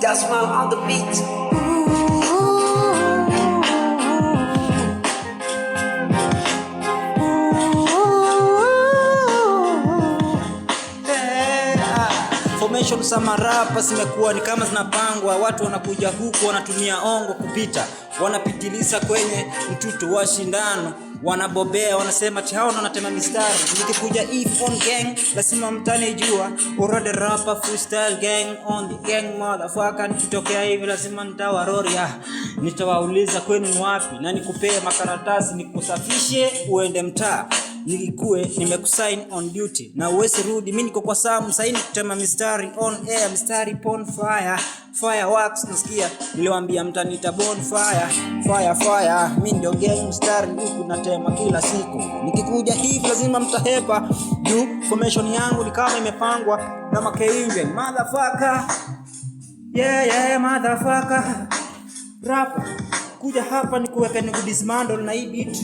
That's why I'm on the beat. Formation za marapa zimekuwa ni kama zinapangwa. Watu wanakuja huku wanatumia ongo kupita, wanapitiliza kwenye mtuto wa shindano, wanabobea, wanasema ati hao wanatema mistari. Nikikuja phone gang lazima mtani jua, urade rapper freestyle gang on the gang motherfucker. Nikitokea hivi lazima nitawaroria, nitawauliza kwenu ni wapi, na nikupee makaratasi nikusafishe uende mtaa, nikikue nimekusign on duty na uwezi rudi. Mimi niko kwa Sam saini kutema mistari on air, mistari pon fire, fireworks nasikia. Niliwaambia mtanita bonfire, fire. Mimi ndio gang mistari huku natema kila siku. Nikikuja hivi lazima mtahepa, juu formation yangu ni kama imepangwa na makeinje motherfucker. Yeah motherfucker. Rap kuja hapa nikuweka nikudismantle na hii beat.